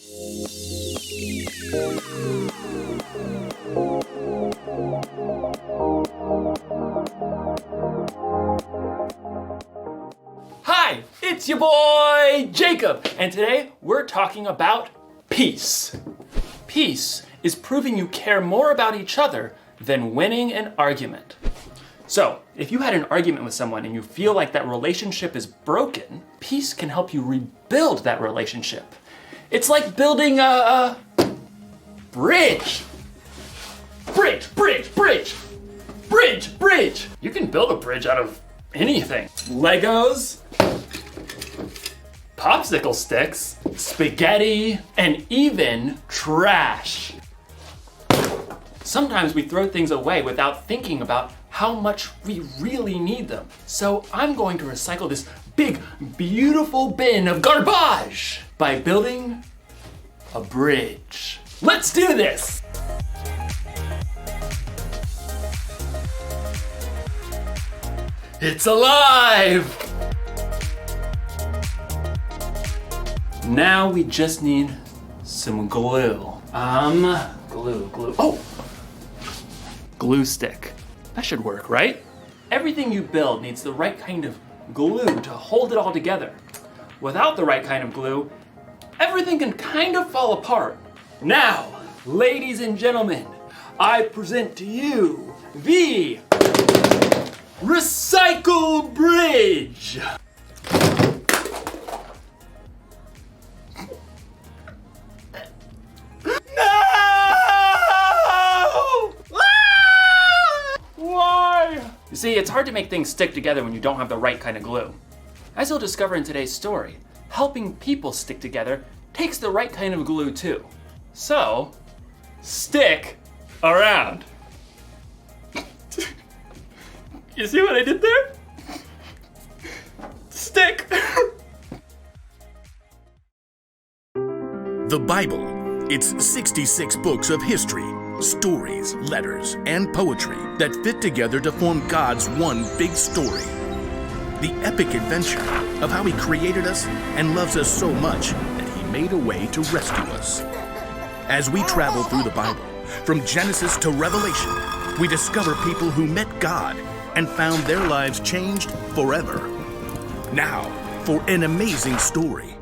Hi, it's your boy Jacob, and today we're talking about peace. Peace is proving you care more about each other than winning an argument. So, if you had an argument with someone and you feel like that relationship is broken, peace can help you rebuild that relationship. It's like building a bridge. Bridge. You can build a bridge out of anything. Legos, popsicle sticks, spaghetti, and even trash. Sometimes we throw things away without thinking about how much we really need them. So I'm going to recycle this big, beautiful bin of garbage by building a bridge. Let's do this! It's alive! Now we just need some glue. Glue. Oh! Glue stick. That should work, right? Everything you build needs the right kind of glue to hold it all together. Without the right kind of glue, everything can kind of fall apart. Now, ladies and gentlemen, I present to you the Recycle Bridge! You see, it's hard to make things stick together when you don't have the right kind of glue. As you'll discover in today's story, helping people stick together takes the right kind of glue too. So, stick around. You see what I did there? Stick. The Bible. It's 66 books of history, stories, letters, and poetry that fit together to form God's one big story. The epic adventure of how He created us and loves us so much that He made a way to rescue us. As we travel through the Bible, from Genesis to Revelation, we discover people who met God and found their lives changed forever. Now, for an amazing story,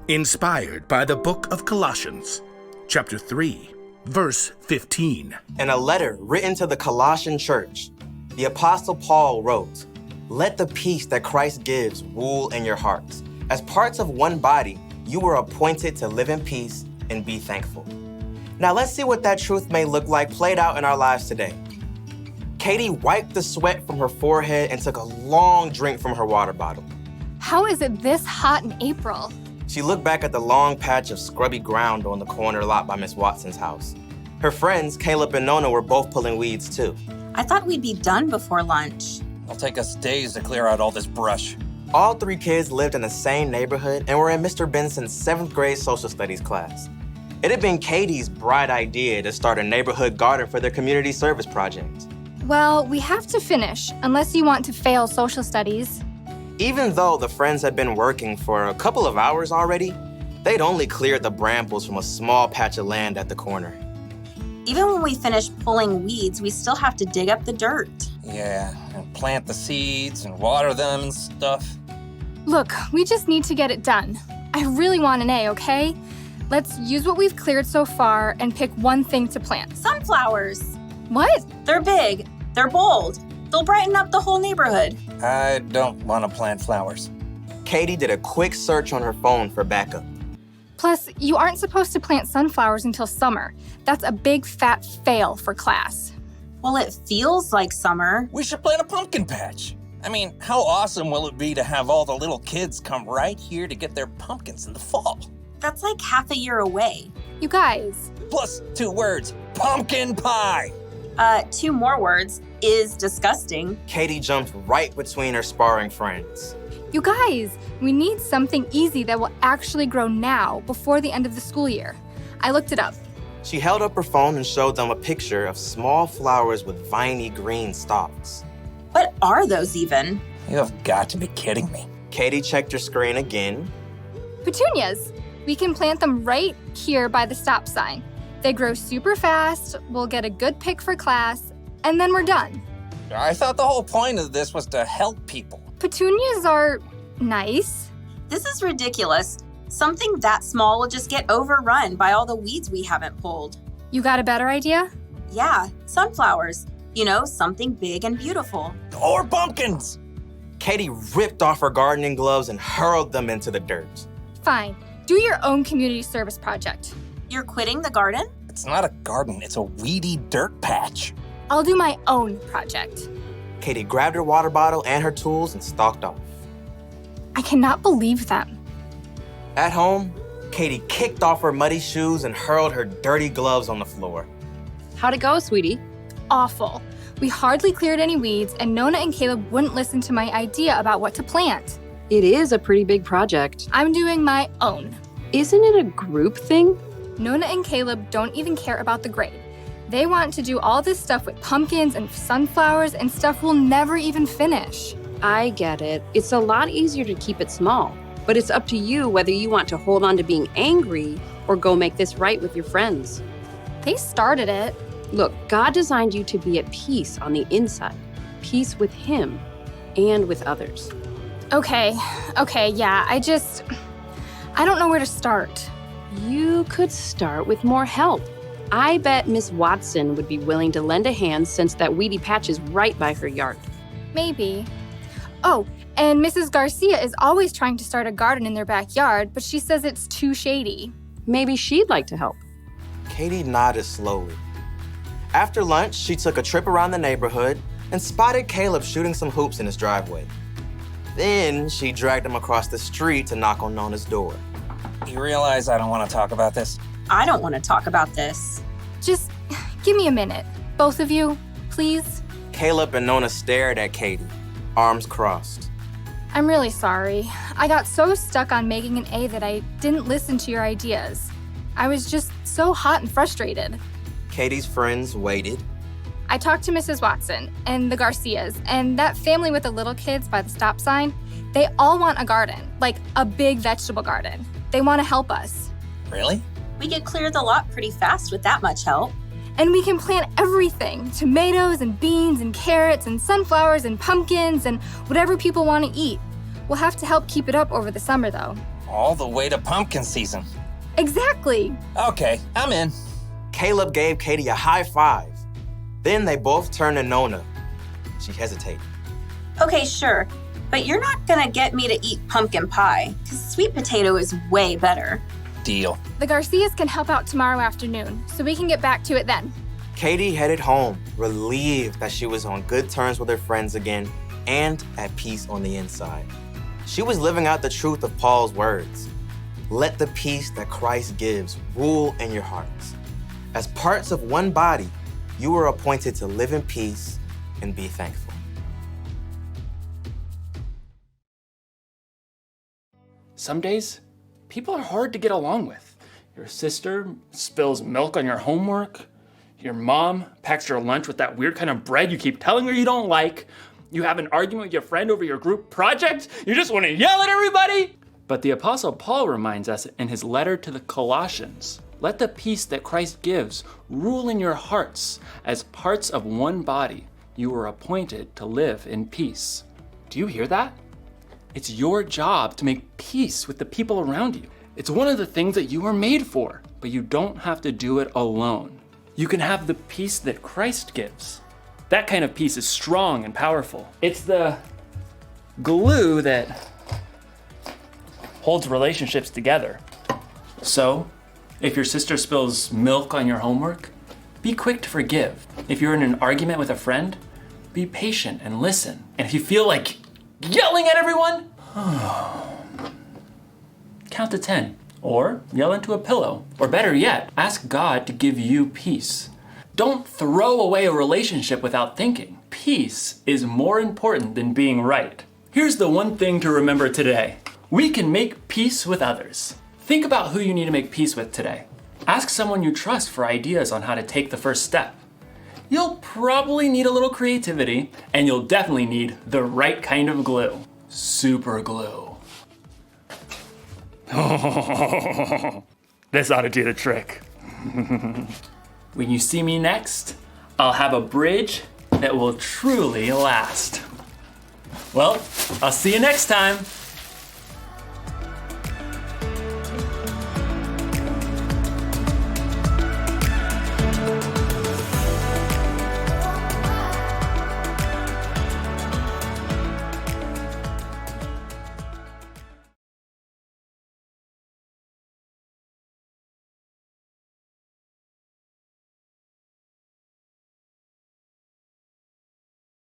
inspired by the book of Colossians, chapter 3. Verse 15. In a letter written to the Colossian church, the Apostle Paul wrote, "Let the peace that Christ gives rule in your hearts. As parts of one body, you were appointed to live in peace and be thankful." Now let's see what that truth may look like played out in our lives today. Katie wiped the sweat from her forehead and took a long drink from her water bottle. How is it this hot in April? She looked back at the long patch of scrubby ground on the corner lot by Miss Watson's house. Her friends, Caleb and Nona, were both pulling weeds too. I thought we'd be done before lunch. It'll take us days to clear out all this brush. All three kids lived in the same neighborhood and were in Mr. Benson's 7th grade social studies class. It had been Katie's bright idea to start a neighborhood garden for their community service project. Well, we have to finish, unless you want to fail social studies. Even though the friends had been working for a couple of hours already, they'd only cleared the brambles from a small patch of land at the corner. Even when we finish pulling weeds, we still have to dig up the dirt. Yeah, and plant the seeds and water them and stuff. Look, we just need to get it done. I really want an A, okay? Let's use what we've cleared so far and pick one thing to plant. Sunflowers. What? They're big. They're bold. They'll brighten up the whole neighborhood. I don't want to plant flowers. Katie did a quick search on her phone for backup. Plus, you aren't supposed to plant sunflowers until summer. That's a big fat fail for class. Well, it feels like summer. We should plant a pumpkin patch. I mean, how awesome will it be to have all the little kids come right here to get their pumpkins in the fall? That's like half a year away. You guys. Plus 2 words, pumpkin pie. 2 more words, is disgusting. Katie jumped right between her sparring friends. You guys, we need something easy that will actually grow now before the end of the school year. I looked it up. She held up her phone and showed them a picture of small flowers with viney green stalks. What are those even? You have got to be kidding me. Katie checked her screen again. Petunias. We can plant them right here by the stop sign. They grow super fast, we'll get a good pick for class, and then we're done. I thought the whole point of this was to help people. Petunias are nice. This is ridiculous. Something that small will just get overrun by all the weeds we haven't pulled. You got a better idea? Yeah, sunflowers. You know, something big and beautiful. Or pumpkins! Katie ripped off her gardening gloves and hurled them into the dirt. Fine. Do your own community service project. You're quitting the garden? It's not a garden, it's a weedy dirt patch. I'll do my own project. Katie grabbed her water bottle and her tools and stalked off. I cannot believe them. At home, Katie kicked off her muddy shoes and hurled her dirty gloves on the floor. How'd it go, sweetie? Awful. We hardly cleared any weeds, and Nona and Caleb wouldn't listen to my idea about what to plant. It is a pretty big project. I'm doing my own. Isn't it a group thing? Nona and Caleb don't even care about the grade. They want to do all this stuff with pumpkins and sunflowers and stuff we'll never even finish. I get it. It's a lot easier to keep it small, but it's up to you whether you want to hold on to being angry or go make this right with your friends. They started it. Look, God designed you to be at peace on the inside, peace with Him and with others. Okay, yeah, I don't know where to start. You could start with more help. I bet Miss Watson would be willing to lend a hand since that weedy patch is right by her yard. Maybe. Oh, and Mrs. Garcia is always trying to start a garden in their backyard, but she says it's too shady. Maybe she'd like to help. Katie nodded slowly. After lunch, she took a trip around the neighborhood and spotted Caleb shooting some hoops in his driveway. Then she dragged him across the street to knock on Nona's door. You realize I don't want to talk about this? I don't want to talk about this. Just give me a minute. Both of you, please. Caleb and Nona stared at Katie, arms crossed. I'm really sorry. I got so stuck on making an A that I didn't listen to your ideas. I was just so hot and frustrated. Katie's friends waited. I talked to Mrs. Watson and the Garcias and that family with the little kids by the stop sign. They all want a garden, like a big vegetable garden. They want to help us. Really? We could clear the lot pretty fast with that much help. And we can plant everything, tomatoes and beans and carrots and sunflowers and pumpkins and whatever people want to eat. We'll have to help keep it up over the summer, though. All the way to pumpkin season. Exactly. Okay, I'm in. Caleb gave Katie a high five. Then they both turned to Nona. She hesitated. Okay, sure, but you're not gonna get me to eat pumpkin pie, because sweet potato is way better. Deal. The Garcias can help out tomorrow afternoon, so we can get back to it then. Katie headed home, relieved that she was on good terms with her friends again and at peace on the inside. She was living out the truth of Paul's words. Let the peace that Christ gives rule in your hearts. As parts of one body, you are appointed to live in peace and be thankful. Some days, people are hard to get along with. Your sister spills milk on your homework. Your mom packs your lunch with that weird kind of bread you keep telling her you don't like. You have an argument with your friend over your group project. You just want to yell at everybody. But the Apostle Paul reminds us in his letter to the Colossians, let the peace that Christ gives rule in your hearts. As parts of one body, you are appointed to live in peace. Do you hear that? It's your job to make peace with the people around you. It's one of the things that you were made for, but you don't have to do it alone. You can have the peace that Christ gives. That kind of peace is strong and powerful. It's the glue that holds relationships together. So, if your sister spills milk on your homework, be quick to forgive. If you're in an argument with a friend, be patient and listen. And if you feel like yelling at everyone, count to 10. Or yell into a pillow. Or better yet, ask God to give you peace. Don't throw away a relationship without thinking. Peace is more important than being right. Here's the one thing to remember today. We can make peace with others. Think about who you need to make peace with today. Ask someone you trust for ideas on how to take the first step. You'll probably need a little creativity, and you'll definitely need the right kind of glue. Super glue. This ought to do the trick. When you see me next, I'll have a bridge that will truly last. Well, I'll see you next time.